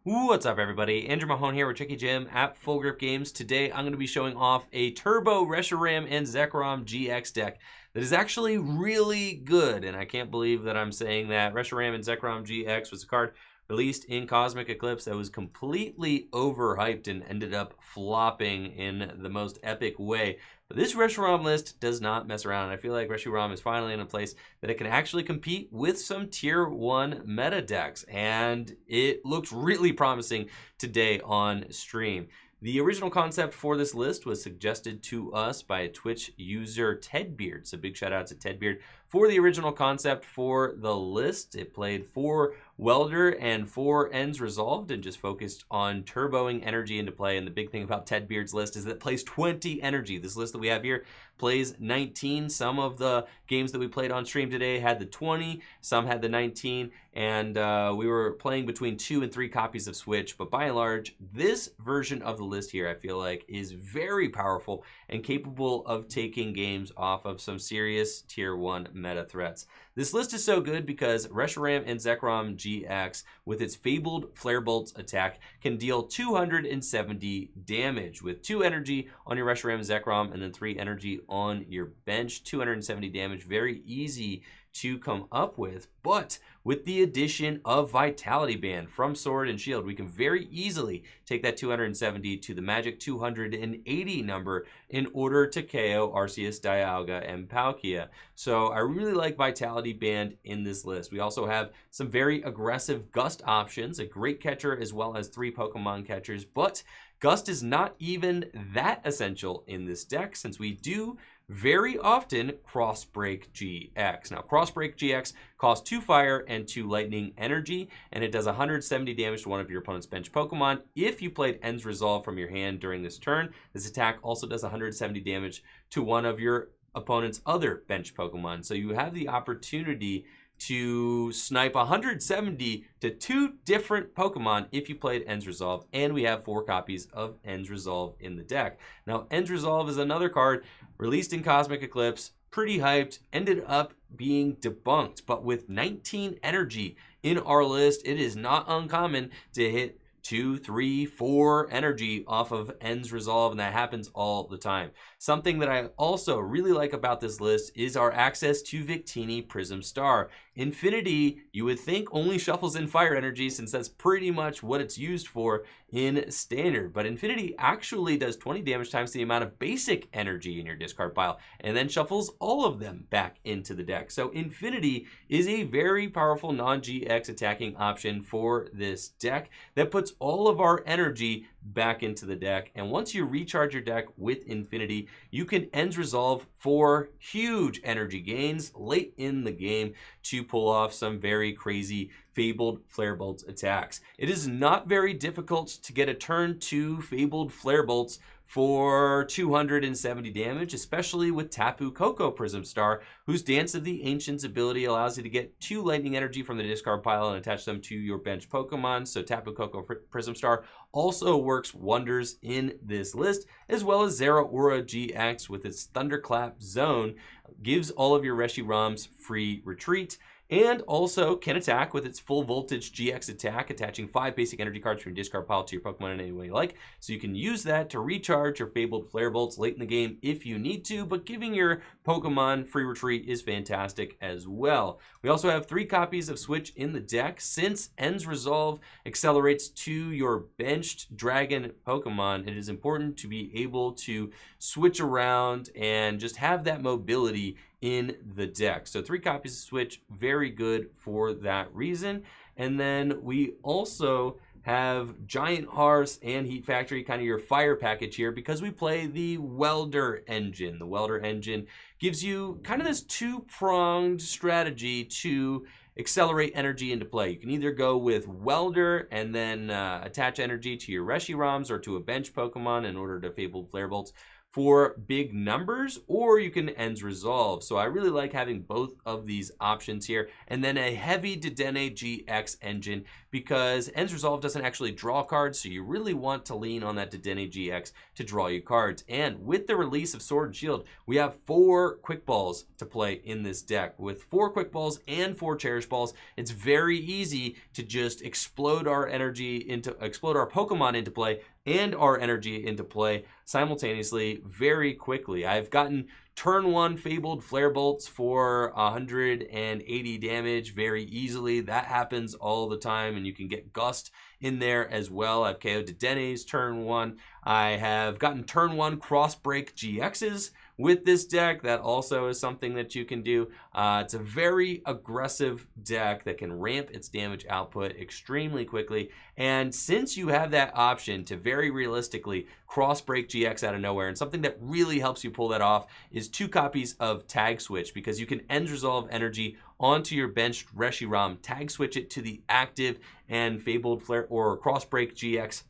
What's up, everybody? Andrew Mahone here with Tricky Jim at Full Grip Games. Today, I'm going to be showing off a Turbo Reshiram Zekrom GX deck that is actually really good, and I can't believe that I'm saying that. Reshiram Zekrom GX was a card released in Cosmic Eclipse that was completely overhyped and ended up flopping in the most epic way. But this Reshiram list does not mess around. I feel like Reshiram is finally in a place that it can actually compete with some tier 1 meta decks, and it looks really promising today on stream. The original concept for this list was suggested to us by a Twitch user, TedBeard. So big shout out to TedBeard for the original concept for the list. It played 4 Welder and 4 Ends Resolved and just focused on turboing energy into play. And the big thing about TedBeard's list is that it plays 20 energy. This list that we have here plays 19. Some of the games that we played on stream today had the 20, some had the 19, and we were playing between 2 and 3 copies of Switch. But by and large, this version of the list here, I feel like, is very powerful and capable of taking games off of some serious tier 1 meta threats. This list is so good because Reshiram Zekrom GX, with its Fabled Flare Bolts attack, can deal 270 damage with 2 energy on your Reshiram Zekrom and then 3 energy on your bench. 270 damage, very easy to come up with, but with the addition of Vitality Band from Sword and Shield, we can very easily take that 270 to the magic 280 number in order to KO Arceus, Dialga, and Palkia. So I really like Vitality Band in this list. We also have some very aggressive Gust options, a Great Catcher as well as 3 Pokemon Catchers, but Gust is not even that essential in this deck since we do very often Crossbreak GX. Now, Crossbreak GX costs 2 fire and 2 lightning energy, and it does 170 damage to one of your opponent's bench Pokemon. If you played Ends Resolve from your hand during this turn, this attack also does 170 damage to one of your opponent's other bench Pokemon. So you have the opportunity to snipe 170 to 2 different Pokemon if you played Ends Resolve, and we have 4 copies of Ends Resolve in the deck. Now, Ends Resolve is another card released in Cosmic Eclipse, pretty hyped, ended up being debunked, but with 19 energy in our list, it is not uncommon to hit 2, 3, 4 energy off of Ends Resolve, and that happens all the time. Something that I also really like about this list is our access to Victini Prism Star. Infinity, you would think, only shuffles in fire energy since that's pretty much what it's used for in standard, but Infinity actually does 20 damage times the amount of basic energy in your discard pile and then shuffles all of them back into the deck. So Infinity is a very powerful non-GX attacking option for this deck that puts all of our energy back into the deck, and once you recharge your deck with Infinity, you can Ends Resolve for huge energy gains late in the game to pull off some very crazy Fabled Flare Bolts attacks. It is not very difficult to get a turn 2 Fabled Flare Bolts for 270 damage, especially with Tapu Koko Prism Star, whose Dance of the Ancients ability allows you to get 2 lightning energy from the discard pile and attach them to your bench Pokemon. So Tapu Koko Prism Star also works wonders in this list, as well as Zeraora-GX with its Thunderclap Zone gives all of your Reshirams free retreat, and also can attack with its full voltage GX attack, attaching 5 basic energy cards from your discard pile to your Pokemon in any way you like. So you can use that to recharge your Fabled Flare Bolts late in the game if you need to, but giving your Pokemon free retreat is fantastic as well. We also have 3 copies of Switch in the deck. Since Ends Resolve accelerates to your benched Dragon Pokemon, it is important to be able to switch around and just have that mobility in the deck. So 3 copies of Switch, very good for that reason. And then we also have Giant Hearth and Heat Factory, kind of your fire package here, because we play the Welder engine. The Welder engine gives you kind of this 2-pronged strategy to accelerate energy into play. You can either go with Welder and then attach energy to your Reshirams or to a bench Pokemon in order to Fabled Flare Bolts for big numbers, or you can Ends Resolve. So I really like having both of these options here. And then a heavy Dedenne-GX engine because End's Resolve doesn't actually draw cards, so you really want to lean on that Dedenne-GX to draw you cards. And with the release of Sword and Shield, we have 4 Quick Balls to play in this deck. With 4 Quick Balls and 4 Cherish Balls, it's very easy to just explode our Pokemon into play and our energy into play simultaneously very quickly. I've gotten turn 1 Fabled Flare Bolts for 180 damage very easily. That happens all the time, and you can get Gust in there as well. I've KO'd Dedenne's turn 1. I have gotten turn 1 Cross Break GXs with this deck. That also is something that you can do. It's a very aggressive deck that can ramp its damage output extremely quickly. And since you have that option to very realistically Cross Break GX out of nowhere, and something that really helps you pull that off is 2 copies of Tag Switch, because you can End Resolve energy onto your benched Reshiram, Tag Switch it to the active and Fabled Flare or Cross Break GX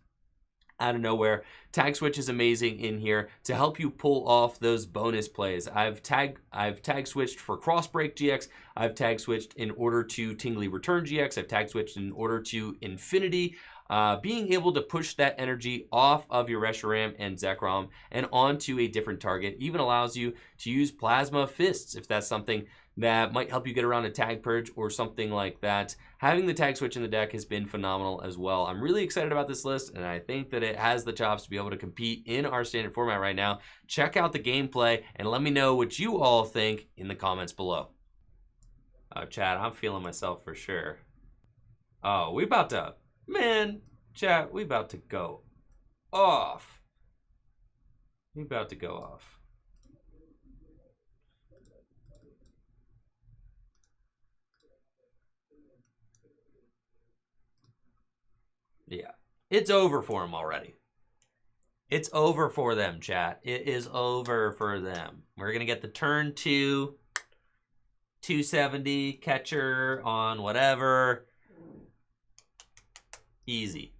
out of nowhere. Tag Switch is amazing in here to help you pull off those bonus plays. I've tag switched for Cross Break GX. I've tag switched in order to Tingly Return GX. I've tag switched in order to Infinity. Being able to push that energy off of your Reshiram and Zekrom and onto a different target even allows you to use Plasma Fists if that's something that might help you get around a Tag Purge or something like that. Having the Tag Switch in the deck has been phenomenal as well. I'm really excited about this list, and I think that it has the chops to be able to compete in our standard format right now. Check out the gameplay and let me know what you all think in the comments below. Oh, chat, I'm feeling myself for sure. Oh, we about to... Man, chat, we about to go off. We about to go off. Yeah, it's over for them already. It's over for them, chat. It is over for them. We're going to get the turn 2, 270 catcher on whatever. Easy.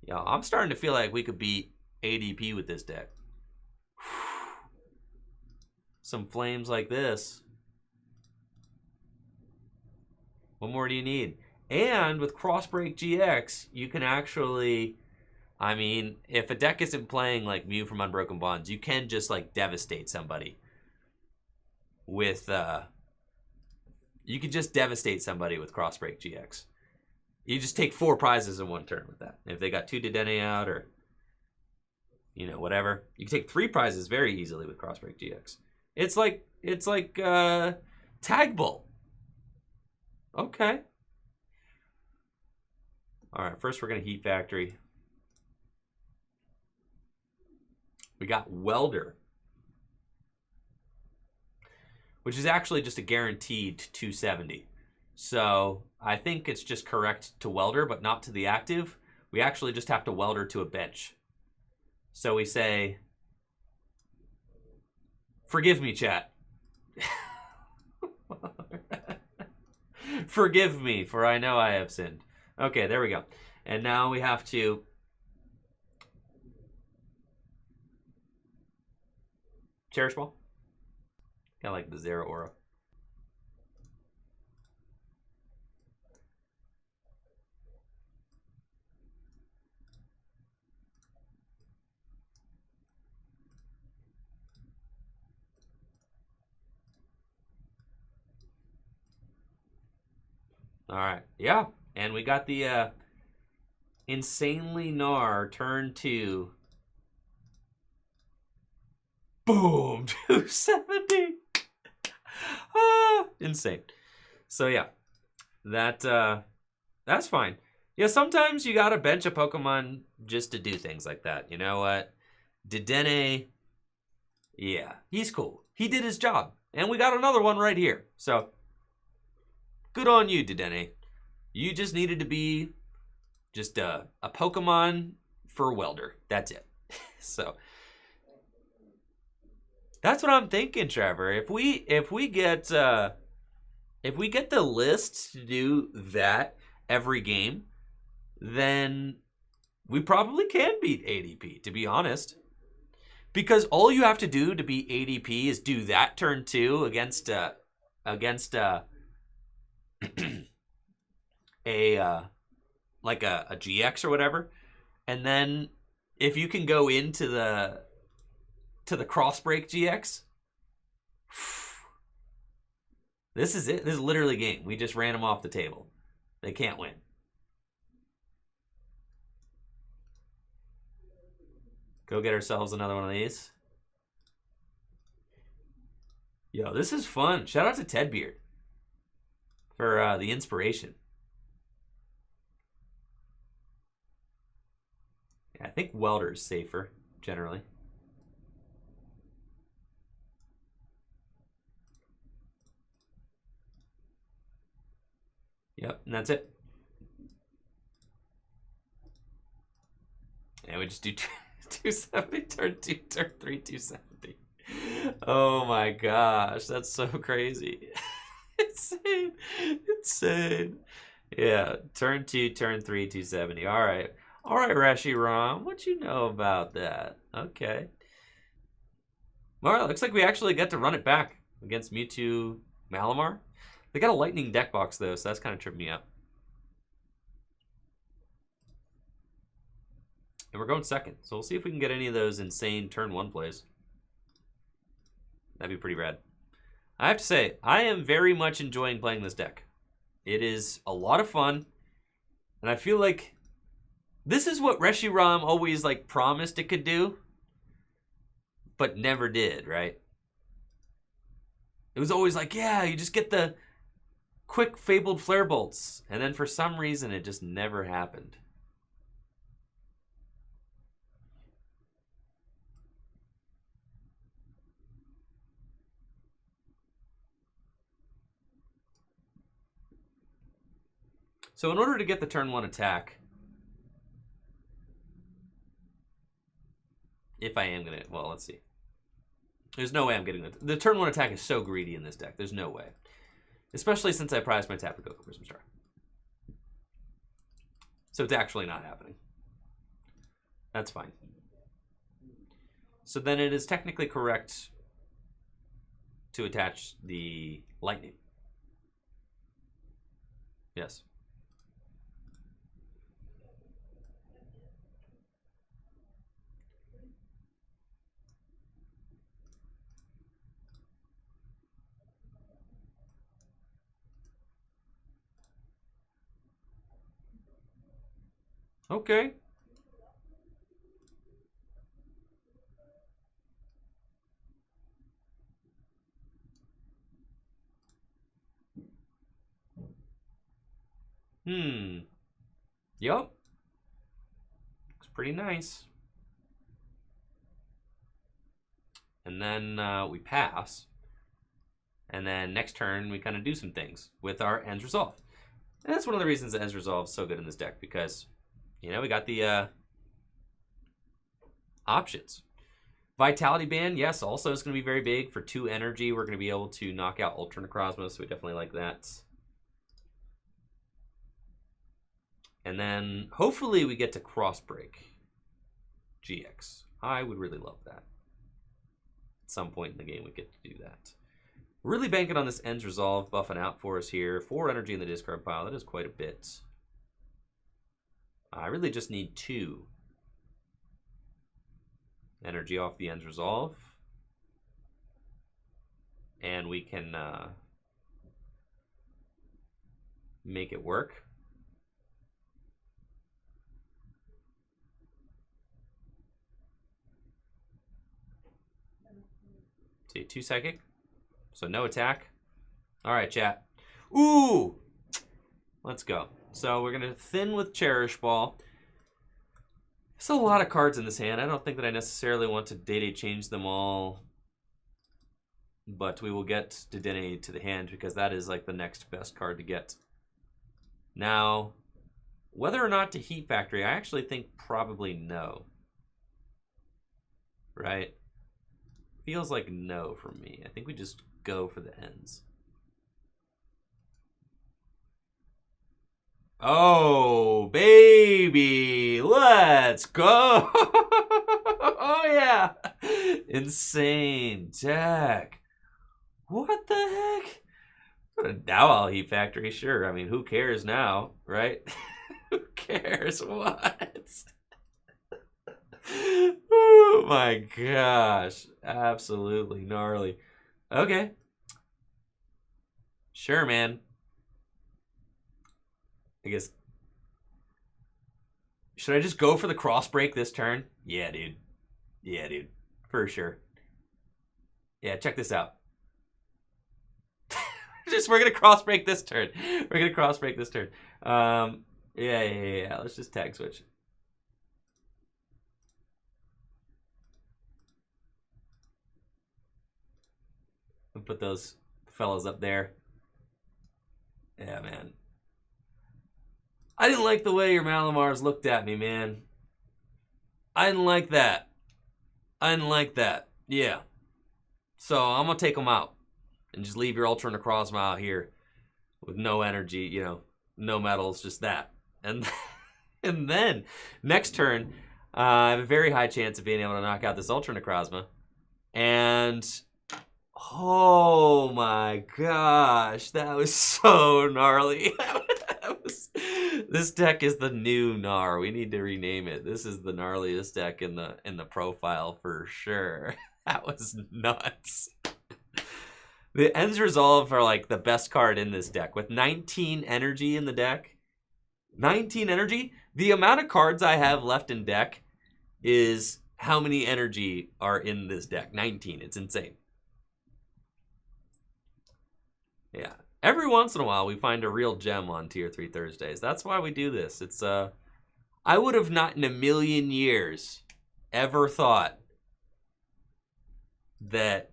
Yo, I'm starting to feel like we could beat ADP with this deck. Some flames like this. What more do you need? And with Crossbreak GX, you can actually, I mean, if a deck isn't playing like Mew from Unbroken Bonds, you can just like devastate somebody with, you can just devastate somebody with Crossbreak GX. You just take 4 prizes in one turn with that. If they got 2 Dedenne out or, you know, whatever, you can take 3 prizes very easily with Crossbreak GX. It's like Tag Bull. Okay. All right, first we're going to Heat Factory. We got Welder, which is actually just a guaranteed 270. So I think it's just correct to Welder, but not to the active. We actually just have to Welder to a bench. So we say, forgive me, chat. Forgive me, for I know I have sinned. Okay, there we go. And now we have to Cherish Ball. Kind of like the Zeraora. All right, yeah. And we got the Insanely Gnar turn 2. Boom! 270! Insane. So yeah, that's fine. Yeah, sometimes you gotta bench a Pokemon just to do things like that. You know what? Dedenne, yeah, he's cool. He did his job. And we got another one right here. So, good on you, Dedenne. You just needed to be just a Pokemon for Welder. That's it. So that's what I'm thinking, Trevor. If we get the list to do that every game, then we probably can beat ADP, to be honest. Because all you have to do to beat ADP is do that turn 2 against a like a GX or whatever, and then if you can go into the Crossbreak GX, this is it. This is literally game. We just ran them off the table. They can't win. Go get ourselves another one of these. Yo, this is fun. Shout out to TedBeard for the inspiration. Yeah, I think Welder is safer, generally. Yep, and that's it. And we just do 270, turn 2, turn 3, 270. Oh my gosh, that's so crazy. Insane. Insane. Yeah, turn 2, turn 3, 270. All right. All right, Reshiram, what you know about that? Okay. All right, looks like we actually get to run it back against Mewtwo Malamar. They got a lightning deck box, though, so that's kind of tripping me up. And we're going second, so we'll see if we can get any of those insane turn 1 plays. That'd be pretty rad. I have to say, I am very much enjoying playing this deck. It is a lot of fun, and I feel like this is what Reshiram always like promised it could do, but never did, right? It was always like, yeah, you just get the quick Fabled Flare Bolts, and then for some reason it just never happened. So in order to get the turn 1 attack, if I am gonna, well, let's see. There's no way I'm getting the turn 1 attack is so greedy in this deck. There's no way. Especially since I prized my Tapu Koko Prism Star. So it's actually not happening. That's fine. So then it is technically correct to attach the lightning. Yes. Okay. Yup. Looks pretty nice. And then we pass. And then next turn, we kind of do some things with our Ends Resolve. And that's one of the reasons that Ends Resolve is so good in this deck, because, you know, we got the options. Vitality Band, yes, also is going to be very big. For 2 energy, we're going to be able to knock out Ultra Necrozma, so we definitely like that. And then, hopefully, we get to Crossbreak GX. I would really love that. At some point in the game, we get to do that. Really banking on this Ends Resolve buffing out for us here. 4 energy in the discard pile. That is quite a bit. I really just need 2 energy off the Ends Resolve. And we can make it work. See, 2 psychic. So no attack. All right, chat. Ooh! Let's go. So we're going to thin with Cherish Ball. There's a lot of cards in this hand. I don't think that I necessarily want to day-to-day change them all. But we will get Dedenne to the hand, because that is like the next best card to get. Now, whether or not to Heat Factory, I actually think probably no. Right? Feels like no for me. I think we just go for the ends. Oh, baby. Let's go. Oh, yeah. Insane deck. What the heck? Now I'll Heat Factory. Sure. I mean, who cares now, right? Who cares? What? Oh my gosh. Absolutely gnarly. Okay. Sure, man. I guess. Should I just go for the cross break this turn? Yeah, dude. Yeah, dude. For sure. Yeah, check this out. We're gonna cross break this turn. We're gonna cross break this turn. Yeah. Let's just tag switch. And put those fellas up there. Yeah, man. I didn't like the way your Malamars looked at me, man. I didn't like that. I didn't like that. Yeah. So I'm gonna take them out and just leave your Ultra Necrozma out here with no energy, you know, no metals, just that. And and then next turn, I have a very high chance of being able to knock out this Ultra Necrozma. And oh my gosh, that was so gnarly. This deck is the new Gnar. We need to rename it. This is the gnarliest deck in the profile for sure. That was nuts. The Ends Resolve are like the best card in this deck. With 19 energy in the deck. 19 energy? The amount of cards I have left in deck is how many energy are in this deck. 19. It's insane. Yeah. Every once in a while we find a real gem on Tier 3 Thursdays. That's why we do this. It's I would have not in a million years ever thought that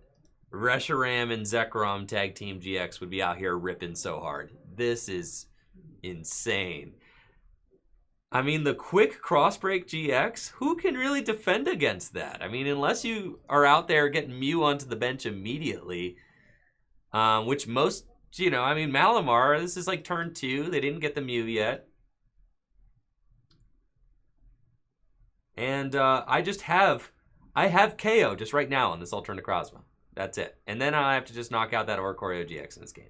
Reshiram and Zekrom Tag Team GX would be out here ripping so hard. This is insane. I mean, the quick crossbreak GX, who can really defend against that? I mean, unless you are out there getting Mew onto the bench immediately, which most, you know, I mean, Malamar, this is like turn 2. They didn't get the Mew yet. And I have KO just right now on this Ultra Necrozma. That's it. And then I have to just knock out that Oricorio GX in this game.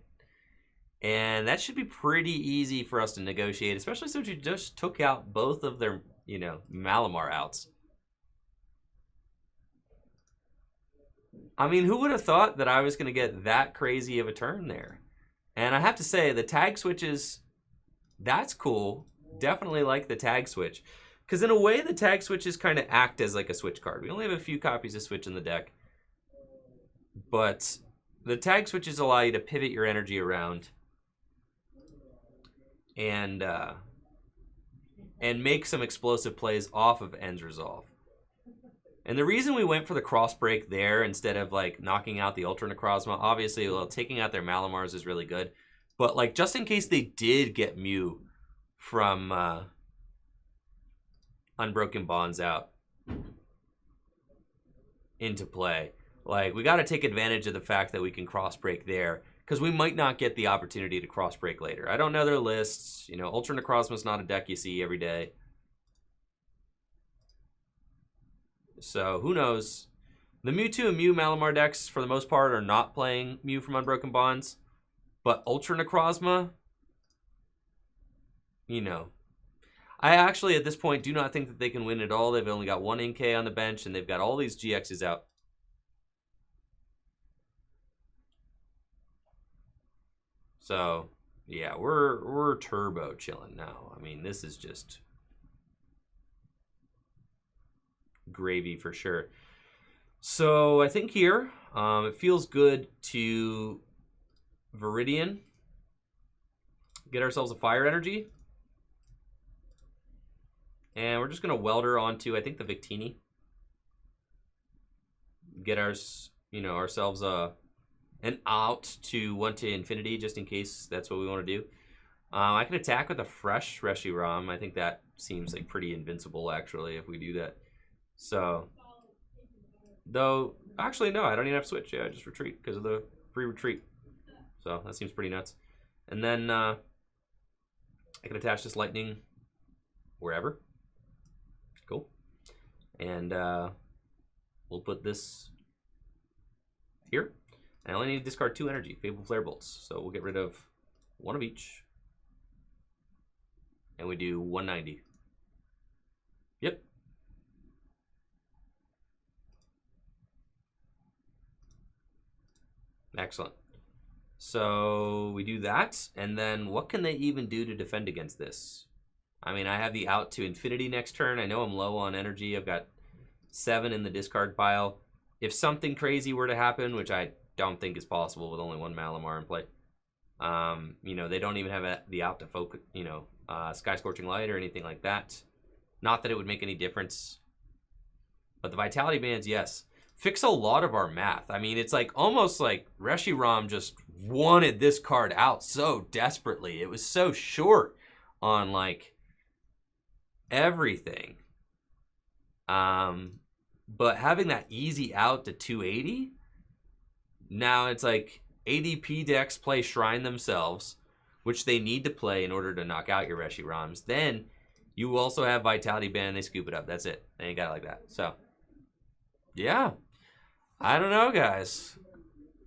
And that should be pretty easy for us to negotiate, especially since we just took out both of their, you know, Malamar outs. I mean, who would have thought that I was going to get that crazy of a turn there? And I have to say, the tag switches, that's cool. Definitely like the tag switch. Because in a way, the tag switches kind of act as like a switch card. We only have a few copies of Switch in the deck. But the tag switches allow you to pivot your energy around and make some explosive plays off of Ends Resolve. And the reason we went for the cross break there instead of like knocking out the Ultra Necrozma, obviously, well, taking out their Malamars is really good. But like just in case they did get Mew from Unbroken Bonds out into play, like we got to take advantage of the fact that we can cross break there, because we might not get the opportunity to cross break later. I don't know their lists. You know, Ultra Necrozma's not a deck you see every day. So who knows? The Mewtwo and Mew Malamar decks, for the most part, are not playing Mew from Unbroken Bonds. But Ultra Necrozma, you know. I actually, at this point, do not think that they can win at all. They've only got one NK on the bench, and they've got all these GXs out. So, yeah, we're turbo chilling now. I mean, this is just gravy for sure. So, I think here, it feels good to Viridian. Get ourselves a fire energy. And we're just going to welder onto, I think, the Victini. Get ourselves an out to 1 to infinity, just in case that's what we want to do. I can attack with a fresh Reshiram. I think that seems like pretty invincible, actually, if we do that. So, though, actually, no, I don't even have to switch. Yeah, I just retreat because of the free retreat. So, that seems pretty nuts. And then I can attach this lightning wherever. Cool. And we'll put this here. And I only need to discard 2 energy, Fable Flare Bolts. So we'll get rid of 1 of each. And we do 190. Yep. Excellent. So we do that, and then what can they even do to defend against this? I mean, I have the out to infinity next turn. I know I'm low on energy. I've got 7 in the discard pile. If something crazy were to happen, which I don't think is possible with only 1 Malamar in play, you know, they don't even have the out to focus, you know, Sky Scorching Light or anything like that. Not that it would make any difference. But the Vitality Bands, yes. Fix a lot of our math. I mean, it's like almost like Reshiram just wanted this card out so desperately. It was so short on like everything. But having that easy out to 280, now it's like ADP decks play Shrine themselves, which they need to play in order to knock out your Reshirams. Then you also have Vitality Band, they scoop it up. That's it. They ain't got it like that. So, yeah. I don't know, guys.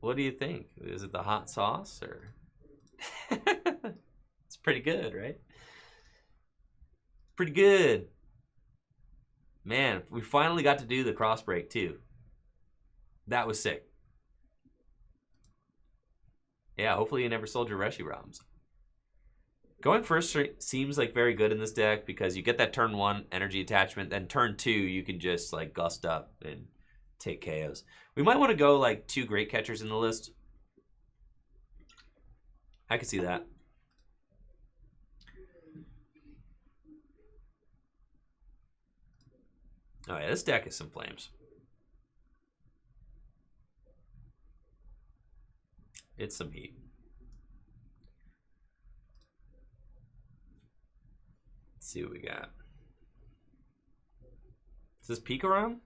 What do you think? Is it the hot sauce or? It's pretty good, right? Pretty good. Man, we finally got to do the cross break too. That was sick. Yeah, hopefully you never sold your Reshirams. Going first seems like very good in this deck because you get that turn 1 energy attachment, then turn 2 you can just like gust up and take KOs. We might want to go like 2 Great Catchers in the list. I could see that. Oh yeah, this deck is some flames. It's some heat. Let's see what we got. Is this Pikarom?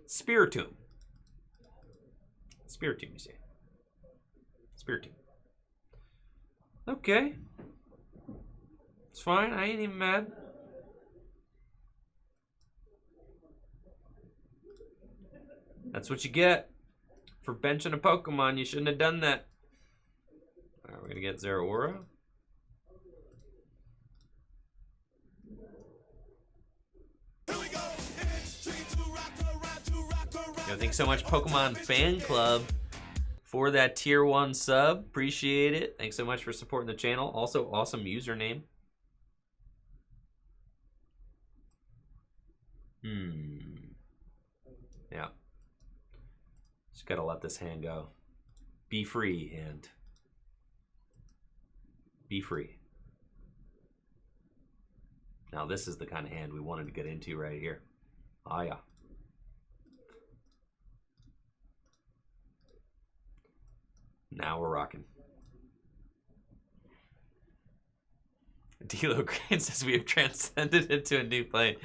Spiritomb. Spiritomb, you see. Spiritomb. Okay. It's fine. I ain't even mad. That's what you get for benching a Pokemon. You shouldn't have done that. Alright, we're going to get Zeraora. Yo, thanks so much, Pokemon Fan Club, for that tier 1 sub. Appreciate it. Thanks so much for supporting the channel. Also, awesome username. Yeah. Just gotta let this hand go. Be free, hand. Be free. Now this is the kind of hand we wanted to get into right here. Ah, yeah. Now we're rocking. Dilo Green says we have transcended into a new plane.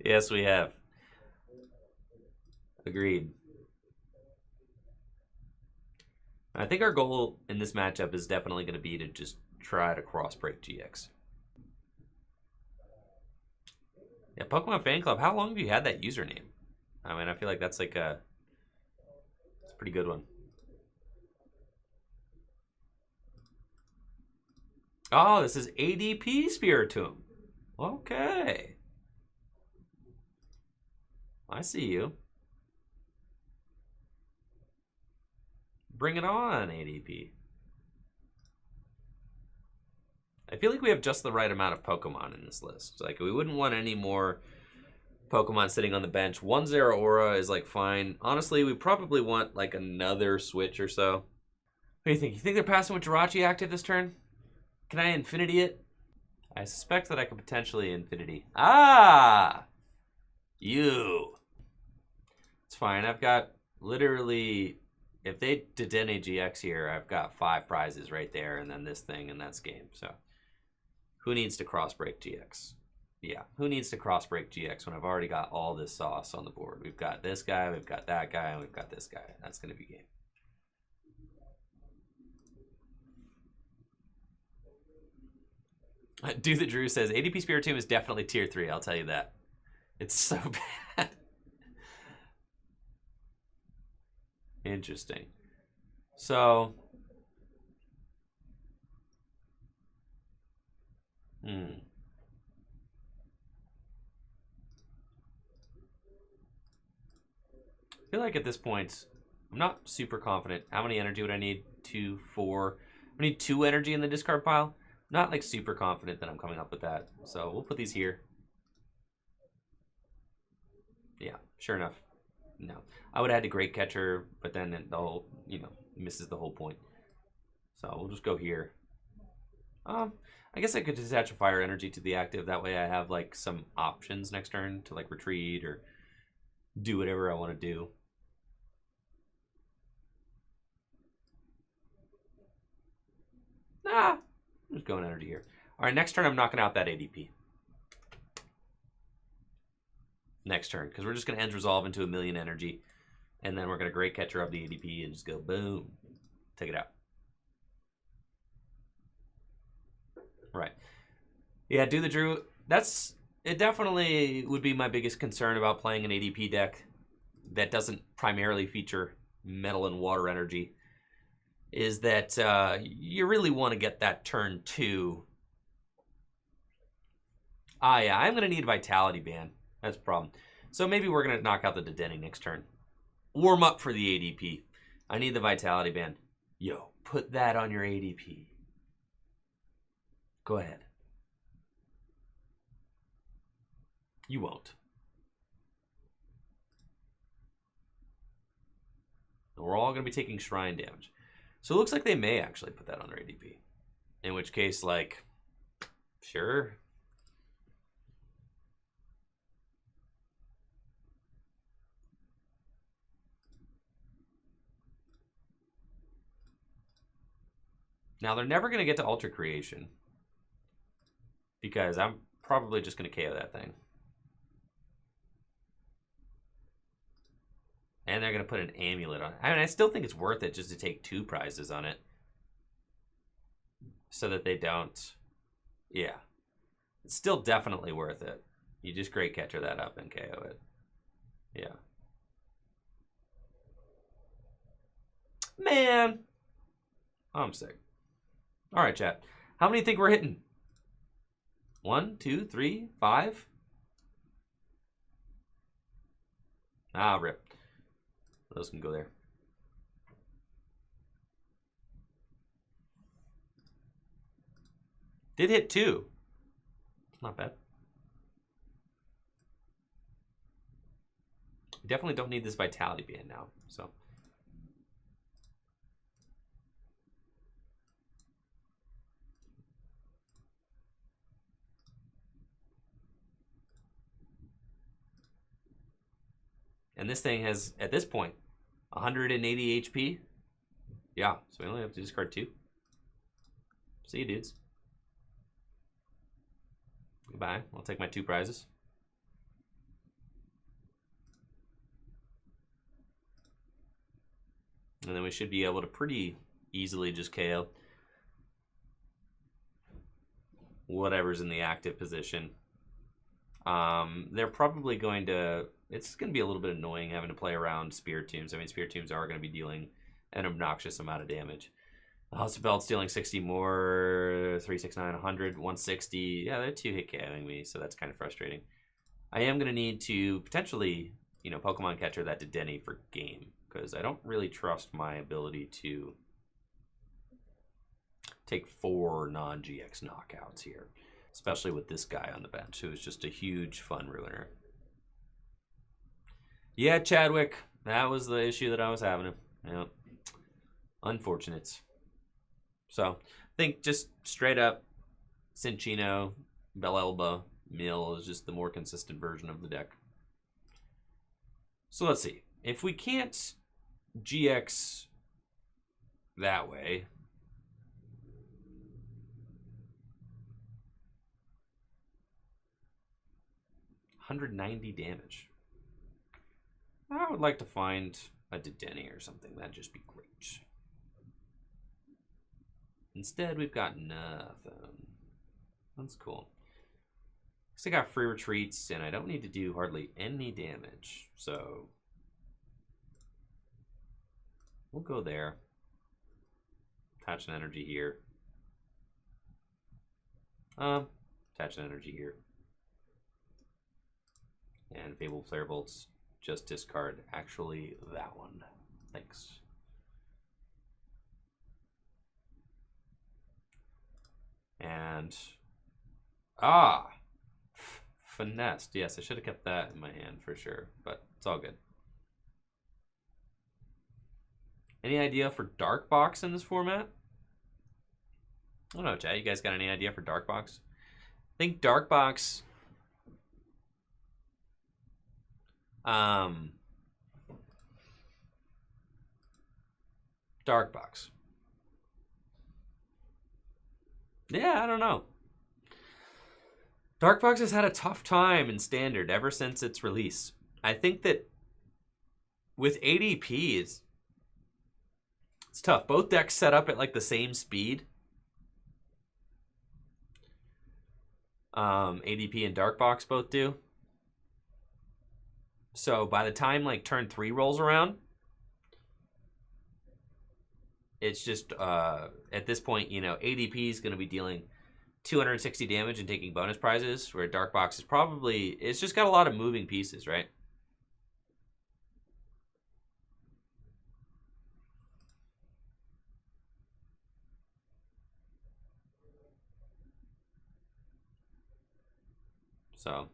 Yes, we have. Agreed. I think our goal in this matchup is definitely going to be to just try to cross break GX. Yeah, Pokemon Fan Club, how long have you had that username? I mean, I feel like that's like it's a pretty good one. Oh, this is ADP Spiritomb. Okay. I see you. Bring it on, ADP. I feel like we have just the right amount of Pokemon in this list. Like, we wouldn't want any more Pokemon sitting on the bench. 1 Zeraora is, like, fine. Honestly, we probably want, like, another switch or so. What do you think? You think they're passing with Jirachi active this turn? Can I Infinity it? I suspect that I could potentially Infinity. Ah! You. It's fine. I've got literally... If they Dedenne-GX here, I've got 5 prizes right there, and then this thing, and that's game. So, who needs to cross-break GX? Yeah, who needs to cross-break GX when I've already got all this sauce on the board? We've got this guy, we've got that guy, and we've got this guy. That's going to be game. Do the Drew says, ADP Spiritomb is definitely tier 3, I'll tell you that. It's so bad. Interesting. So, I feel like at this point, I'm not super confident. How many energy would I need? 2, 4. I need 2 energy in the discard pile. Not like super confident that I'm coming up with that. So we'll put these here. Yeah, sure enough. No. I would have had to Great Catcher, but then the whole, you know, misses the whole point. So we'll just go here. I guess I could attach a fire energy to the active. That way I have like some options next turn to like retreat or do whatever I want to do. I'm just going energy here. All right, next turn I'm knocking out that ADP. Next turn, because we're just going to end resolve into 1,000,000 energy, and then we're going to Great Catcher up the ADP and just go boom, take it out. Right. Yeah, do the Drew. It definitely would be my biggest concern about playing an ADP deck that doesn't primarily feature metal and water energy, is that you really want to get that turn 2. Yeah, I'm going to need Vitality Band. That's a problem. So maybe we're going to knock out the Dedenne next turn. Warm up for the ADP. I need the Vitality Band. Yo, put that on your ADP. Go ahead. You won't. We're all going to be taking Shrine damage. So it looks like they may actually put that on their ADP. In which case, like, sure. Now, they're never going to get to Ultra Creation, because I'm probably just going to KO that thing. And they're going to put an amulet on it. I mean, I still think it's worth it just to take 2 prizes on it. So that they don't... Yeah. It's still definitely worth it. You just Great Catcher that up and KO it. Yeah. Man! Oh, I'm sick. Alright, chat. How many think we're hitting? 1, 2, 3, 5? Ah, rip. Those can go there. Did hit 2. Not bad. We definitely don't need this Vitality Band now, so. And this thing has, at this point, 180 HP. Yeah, so we only have to discard 2. See you, dudes. Goodbye. I'll take my 2 prizes. And then we should be able to pretty easily just KO whatever's in the active position. They're probably going to... It's going to be a little bit annoying having to play around Spirit Tombs. I mean, Spirit Tombs are going to be dealing an obnoxious amount of damage. House of Belt's dealing 60 more, 369, 100, 160. Yeah, they're 2-hit KOing me, so that's kind of frustrating. I am going to need to potentially, you know, Pokemon Catcher that Dedenne for game, because I don't really trust my ability to take 4 non-GX knockouts here, especially with this guy on the bench, who is just a huge fun ruiner. Yeah, Chadwick, that was the issue that I was having. Yeah, unfortunate. So, I think just straight up, Cinchino, Bellelba, Mill is just the more consistent version of the deck. So let's see. If we can't GX that way, $190 damage. I would like to find a Dedenne or something. That'd just be great. Instead, we've got nothing. That's cool. I got free retreats, and I don't need to do hardly any damage. So we'll go there. Attach an energy here. Attach an energy here. And Fable Flare Bolts, just discard actually that one. Thanks. And finessed. Yes, I should have kept that in my hand for sure, but it's all good. Any idea for Dark Box in this format? I don't know, chat. You guys got any idea for Dark Box? I think Dark Box. Dark Box. Yeah, I don't know. Dark Box has had a tough time in Standard ever since its release. I think that with ADP, it's tough. Both decks set up at like the same speed. ADP and Dark Box both do. So by the time like turn 3 rolls around, it's just at this point, you know, ADP is going to be dealing 260 damage and taking bonus prizes, where Dark Box is probably, it's just got a lot of moving pieces, right? So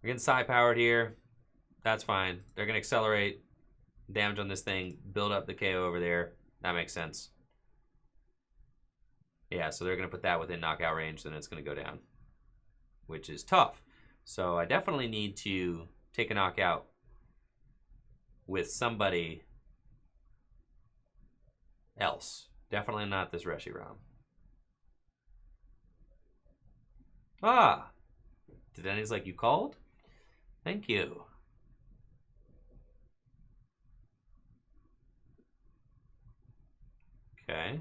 we're getting psi powered here. That's fine. They're going to accelerate damage on this thing, build up the KO over there. That makes sense. Yeah, so they're going to put that within knockout range, then it's going to go down, which is tough. So I definitely need to take a knockout with somebody else. Definitely not this Reshiram. Ah! Dedenne's like, you called? Thank you. Okay.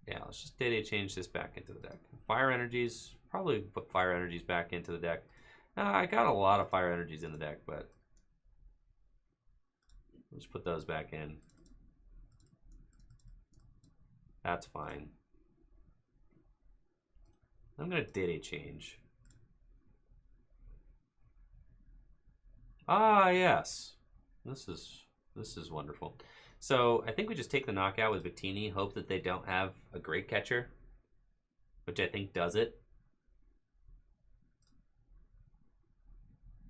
Yeah, let's just data change this back into the deck. Fire energies, probably put fire energies back into the deck. I got a lot of fire energies in the deck, but let's put those back in. That's fine. I'm gonna data change. Ah, yes. This is wonderful. So I think we just take the knockout with Victini, hope that they don't have a Great Catcher, which I think does it.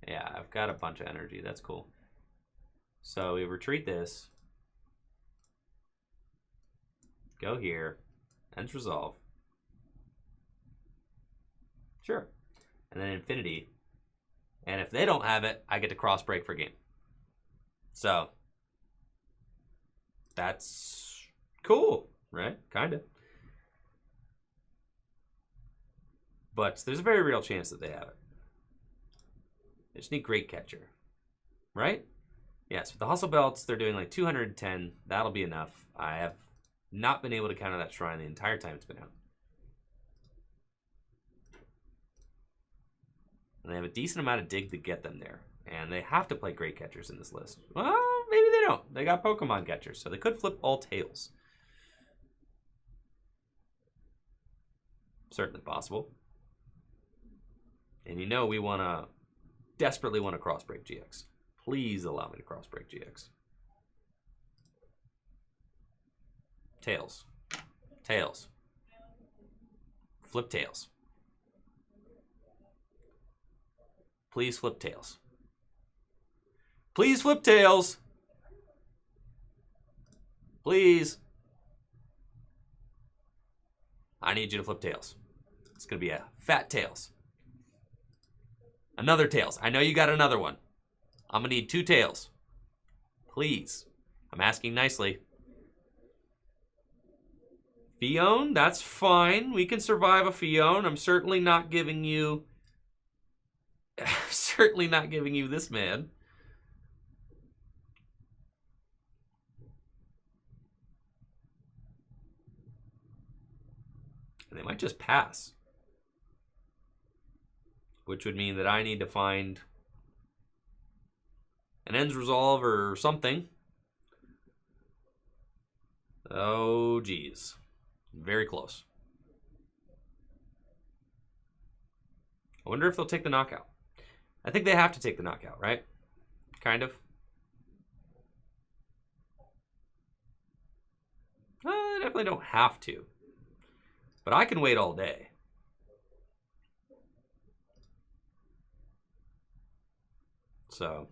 Yeah, I've got a bunch of energy. That's cool. So we retreat this. Go here. Ends resolve. Sure. And then Infinity. And if they don't have it, I get to cross break for game. So that's cool, right? Kind of. But there's a very real chance that they have it. They just need Great Catcher, right? Yes, with the Hustle Belts, they're doing like 210. That'll be enough. I have not been able to counter that shrine the entire time it's been out. And they have a decent amount of dig to get them there. And they have to play Great Catchers in this list. Well, maybe they don't. They got Pokemon Catchers, so they could flip all tails. Certainly possible. And you know we desperately want to crossbreak GX. Please allow me to crossbreak GX. Tails. Tails. Flip tails. Please flip tails. Please flip tails. Please. I need you to flip tails. It's going to be a fat tails. Another tails. I know you got another one. I'm going to need 2 tails. Please. I'm asking nicely. Fion, that's fine. We can survive a Fion. I'm certainly not giving you... certainly not giving you this man. And they might just pass. Which would mean that I need to find an ends resolve or something. Oh, geez. Very close. wonder if they'll take the knockout. I think they have to take the knockout, right? Kind of. They definitely don't have to. But I can wait all day. So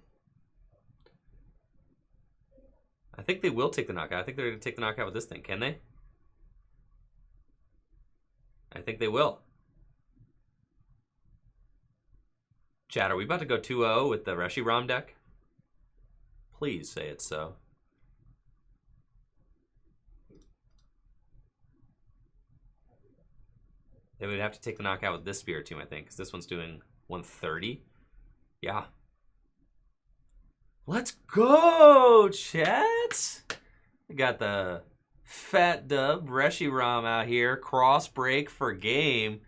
I think they will take the knockout. I think they're going to take the knockout with this thing. Can they? I think they will. Chat, are we about to go 2-0 with the Reshiram deck? Please say it's so. They would have to take the knockout with this Spirit Tomb, I think, because this one's doing 130. Yeah. Let's go, chat! We got the Fat Dub Reshiram out here. Cross break for game.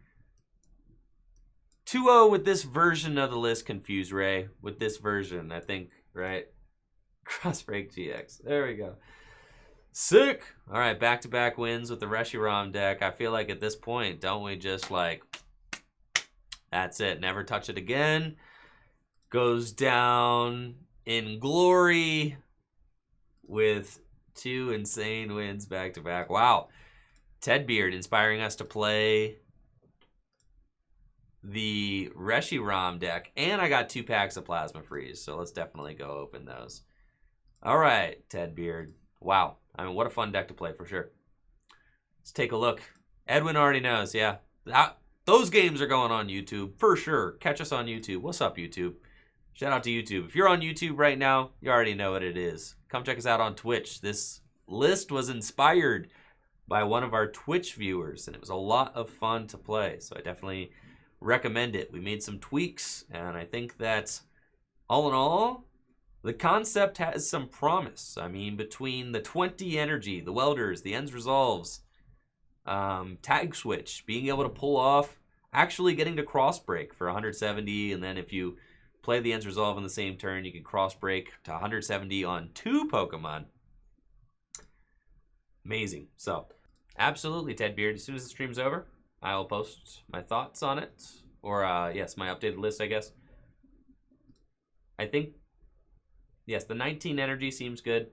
2-0 with this version of the list. Confused Ray with this version, I think, right? Cross break GX. There we go. Sick. All right, back-to-back wins with the Reshiram deck. I feel like at this point, don't we just like, that's it, never touch it again. Goes down in glory with 2 insane wins back-to-back. Wow. TedBeard inspiring us to play the Reshiram deck. And I got 2 packs of Plasma Freeze, so let's definitely go open those. All right, TedBeard. Wow. I mean, what a fun deck to play for sure. Let's take a look. Edwin already knows, yeah. Those games are going on YouTube for sure. Catch us on YouTube. What's up, YouTube? Shout out to YouTube. If you're on YouTube right now, you already know what it is. Come check us out on Twitch. This list was inspired by one of our Twitch viewers, and it was a lot of fun to play, so I definitely recommend it. We made some tweaks, and I think that all in all, the concept has some promise. I mean, between the 20 energy, the welders, the ends resolves, tag switch, being able to pull off, actually getting to cross break for 170, and then if you play the ends resolve in the same turn, you can cross break to 170 on 2 Pokemon. Amazing. So, absolutely, TedBeard. As soon as the stream's over, I will post my thoughts on it. Or, yes, my updated list, I guess. I think, yes, the 19 energy seems good.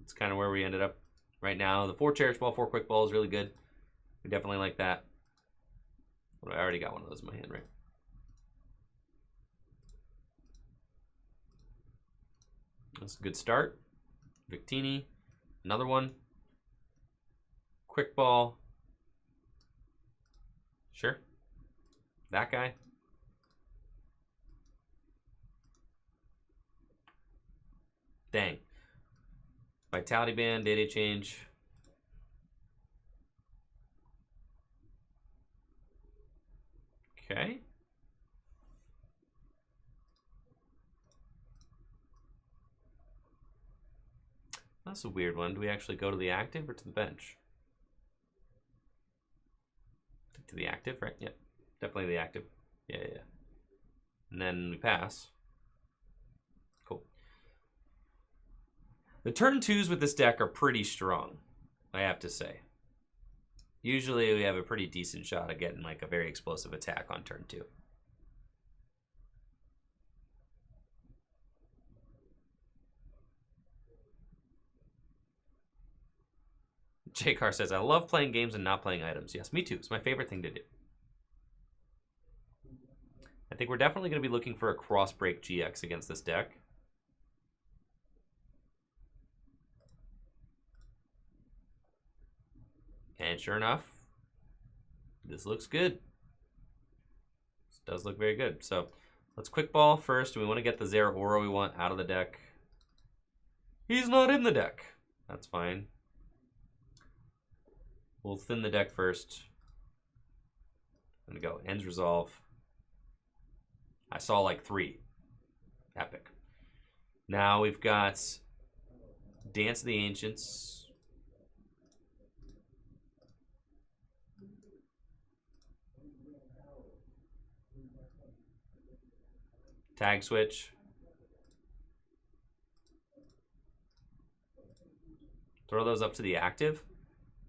It's kind of where we ended up right now. The 4 Cherish Ball, 4 Quick Ball is really good. We definitely like that. Well, I already got one of those in my hand, right? That's a good start. Victini, another one. Quick Ball. Sure. That guy. Dang. Vitality Band, data change. Okay. That's a weird one. Do we actually go to the active or to the bench? To the active, right? Yeah. Definitely the active. Yeah. And then we pass. Cool. The turn 2s with this deck are pretty strong, I have to say. Usually we have a pretty decent shot at getting like a very explosive attack on turn 2. J Car says, I love playing games and not playing items. Yes, me too. It's my favorite thing to do. I think we're definitely going to be looking for a cross break GX against this deck. And sure enough, this looks good. This does look very good. So let's quick ball first. We want to get the Zeraora we want out of the deck. He's not in the deck. That's fine. We'll thin the deck first. I'm going to go ends resolve. I saw like 3. Epic. Now we've got Dance of the Ancients. Tag Switch. Throw those up to the active.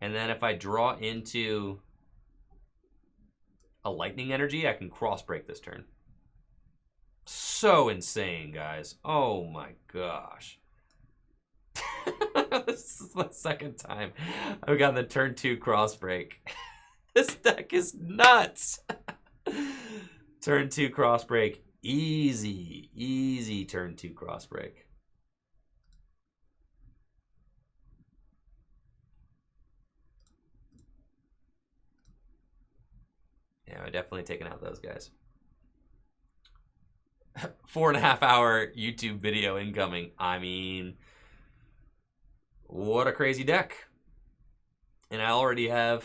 And then if I draw into a lightning energy, I can cross break this turn. So insane, guys. Oh my gosh. This is the second time I've gotten the turn 2 cross break. This deck is nuts. Turn 2 cross break. Easy, easy turn 2 cross break. Yeah, I've definitely taken out those guys. 4.5 hour YouTube video incoming. I mean, what a crazy deck. And I already have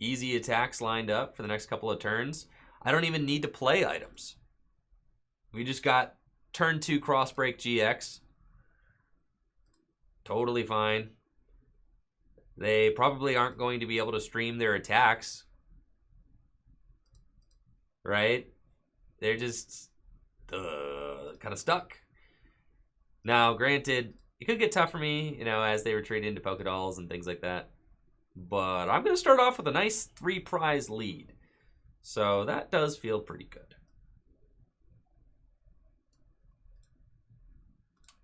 easy attacks lined up for the next couple of turns. I don't even need to play items. We just got turn 2 Crossbreak GX. Totally fine. They probably aren't going to be able to stream their attacks. Right? They're just kind of stuck. Now, granted, it could get tough for me, you know, as they retreat into Pokédolls and things like that. But I'm going to start off with a nice 3-prize lead. So that does feel pretty good.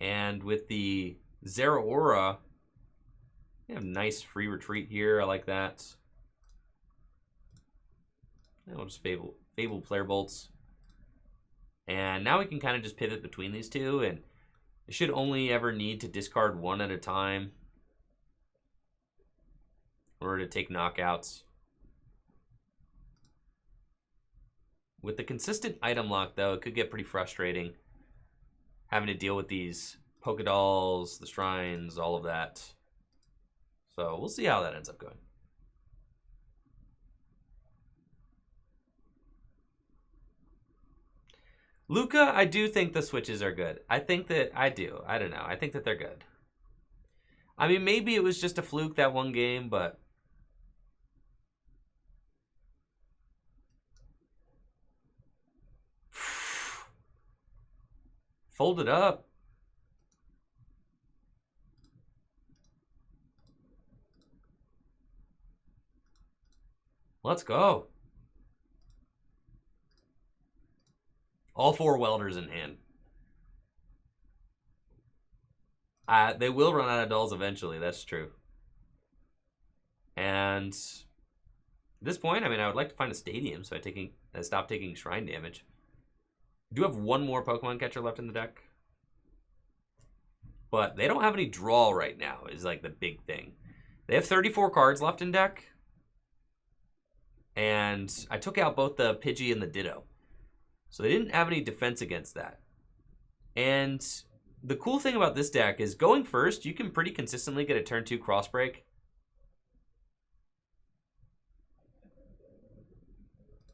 And with the Zeraora, we have nice free retreat here. I like that. And we'll just Fable Flare Bolts. And now we can kind of just pivot between these two, and it should only ever need to discard one at a time in order to take knockouts. With the consistent item lock, though, it could get pretty frustrating having to deal with these Pokédolls, the shrines, all of that. So we'll see how that ends up going. Luca, I do think the switches are good. I think that I do. I don't know. I think that they're good. I mean, maybe it was just a fluke that one game, but fold it up. Let's go. All 4 welders in hand. They will run out of dolls eventually, that's true. And at this point, I mean, I would like to find a stadium so I stop taking shrine damage. I do have one more Pokemon Catcher left in the deck. But they don't have any draw right now, is like the big thing. They have 34 cards left in deck. And I took out both the Pidgey and the Ditto. So they didn't have any defense against that. And the cool thing about this deck is going first, you can pretty consistently get a turn 2 Crossbreak.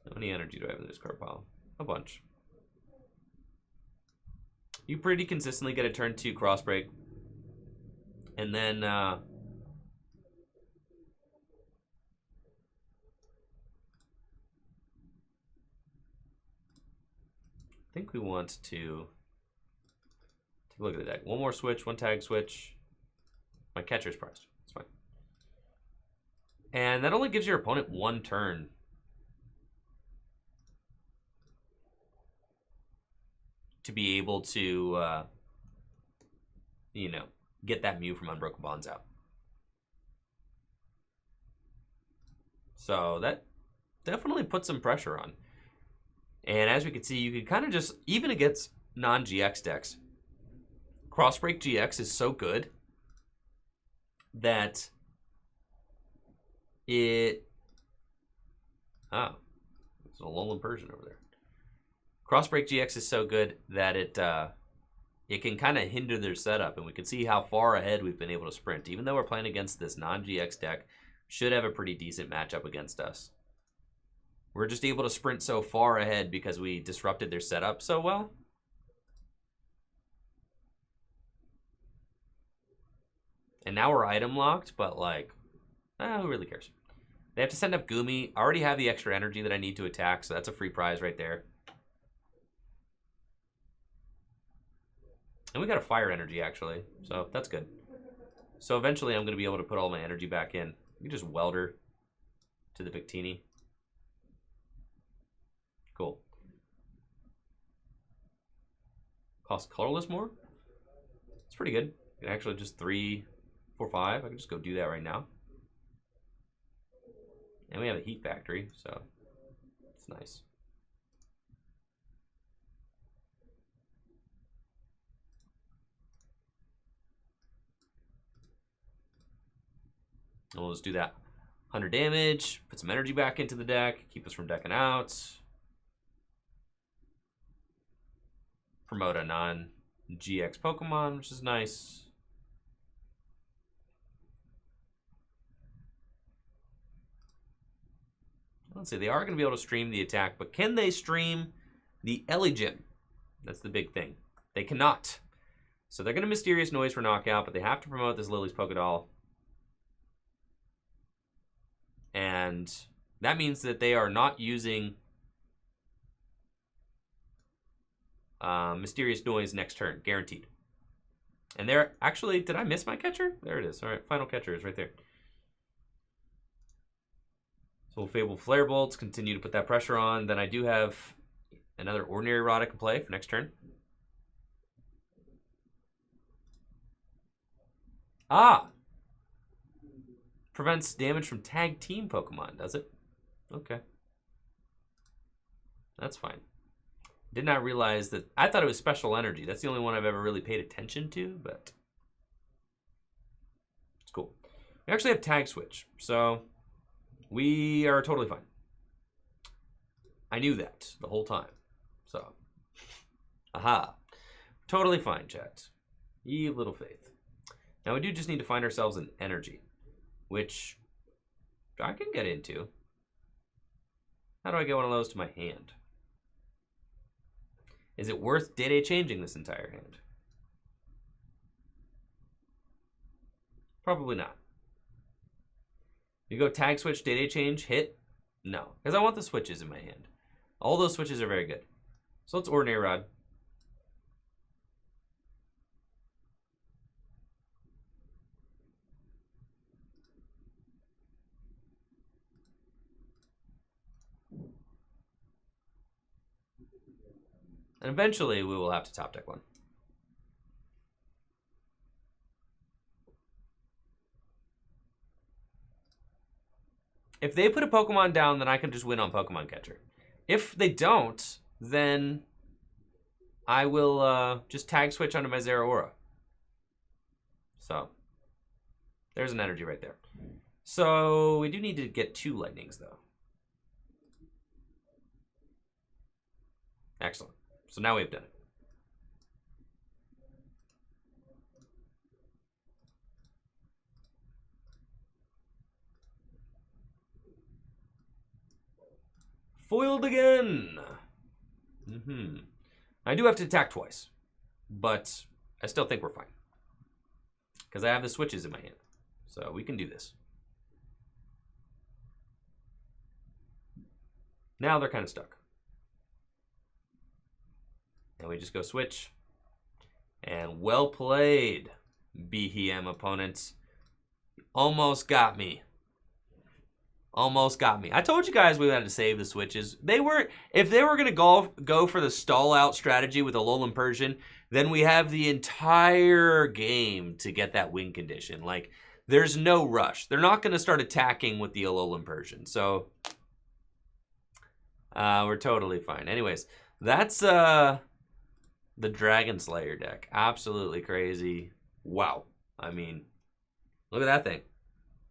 How many energy do I have in this card pile? A bunch. You pretty consistently get a turn 2 Crossbreak. And then I think we want to take a look at the deck. One more switch, one tag switch. My catcher's priced. It's fine. And that only gives your opponent one turn. To be able to, you know, get that Mew from Unbroken Bonds out. So that definitely puts some pressure on. And as we can see, you can kind of just, even against non-GX decks, Crossbreak GX is so good that it... Ah, there's a Alolan Persian over there. Crossbreak GX is so good that it can kind of hinder their setup, and we can see how far ahead we've been able to sprint. Even though we're playing against this non-GX deck, should have a pretty decent matchup against us. We're just able to sprint so far ahead because we disrupted their setup so well. And now we're item locked, but like, who really cares? They have to send up Goomy. I already have the extra energy that I need to attack, so that's a free prize right there. And we got a fire energy, actually, so that's good. So eventually I'm going to be able to put all my energy back in. You just welder to the Victini. Cool. Cost colorless more? It's pretty good. You can actually just 3, 4, 5. I can just go do that right now. And we have a heat factory, so it's nice. And we'll just do that. 100 damage, put some energy back into the deck, keep us from decking out. Promote a non-GX Pokemon, which is nice. Let's see, they are going to be able to stream the attack, but can they stream the Gym? That's the big thing. They cannot. So they're going to Mysterious Noise for knockout, but they have to promote this Lily's Pokédoll. And that means that they are not using Mysterious Noise next turn, guaranteed. And they're actually, did I miss my catcher? There it is. All right, final catcher is right there. So Fable Flare Bolts, continue to put that pressure on. Then I do have another Ordinary Rod I can play for next turn. Ah! Prevents damage from tag team Pokemon, does it? Okay. That's fine. Did not realize that. I thought it was special energy. That's the only one I've ever really paid attention to, but it's cool. We actually have Tag Switch, so we are totally fine. I knew that the whole time. So, aha. Totally fine, chat. Ye little faith. Now we do just need to find ourselves an energy, which I can get into. How do I get one of those to my hand? Is it worth Dedenne changing this entire hand? Probably not. You go Tag Switch, Dedenne change, hit? No, because I want the switches in my hand. All those switches are very good. So let's Ordinary Rod. And eventually we will have to top deck one. If they put a Pokemon down, then I can just win on Pokemon Catcher. If they don't, then I will just Tag Switch onto my Zeraora. So, there's an energy right there. So, we do need to get 2 Lightnings, though. Excellent. So now we've done it. Foiled again. I do have to attack twice, but I still think we're fine because I have the switches in my hand, so we can do this. Now they're kind of stuck. And we just go switch. And well played, BHM opponents. Almost got me. Almost got me. I told you guys we had to save the switches. If they were going to go for the stall out strategy with a Alolan Persian, then we have the entire game to get that win condition. Like, there's no rush. They're not going to start attacking with the Alolan Persian. So, we're totally fine. Anyways, that's the Dragon Slayer deck. Absolutely crazy. Wow. I mean, look at that thing.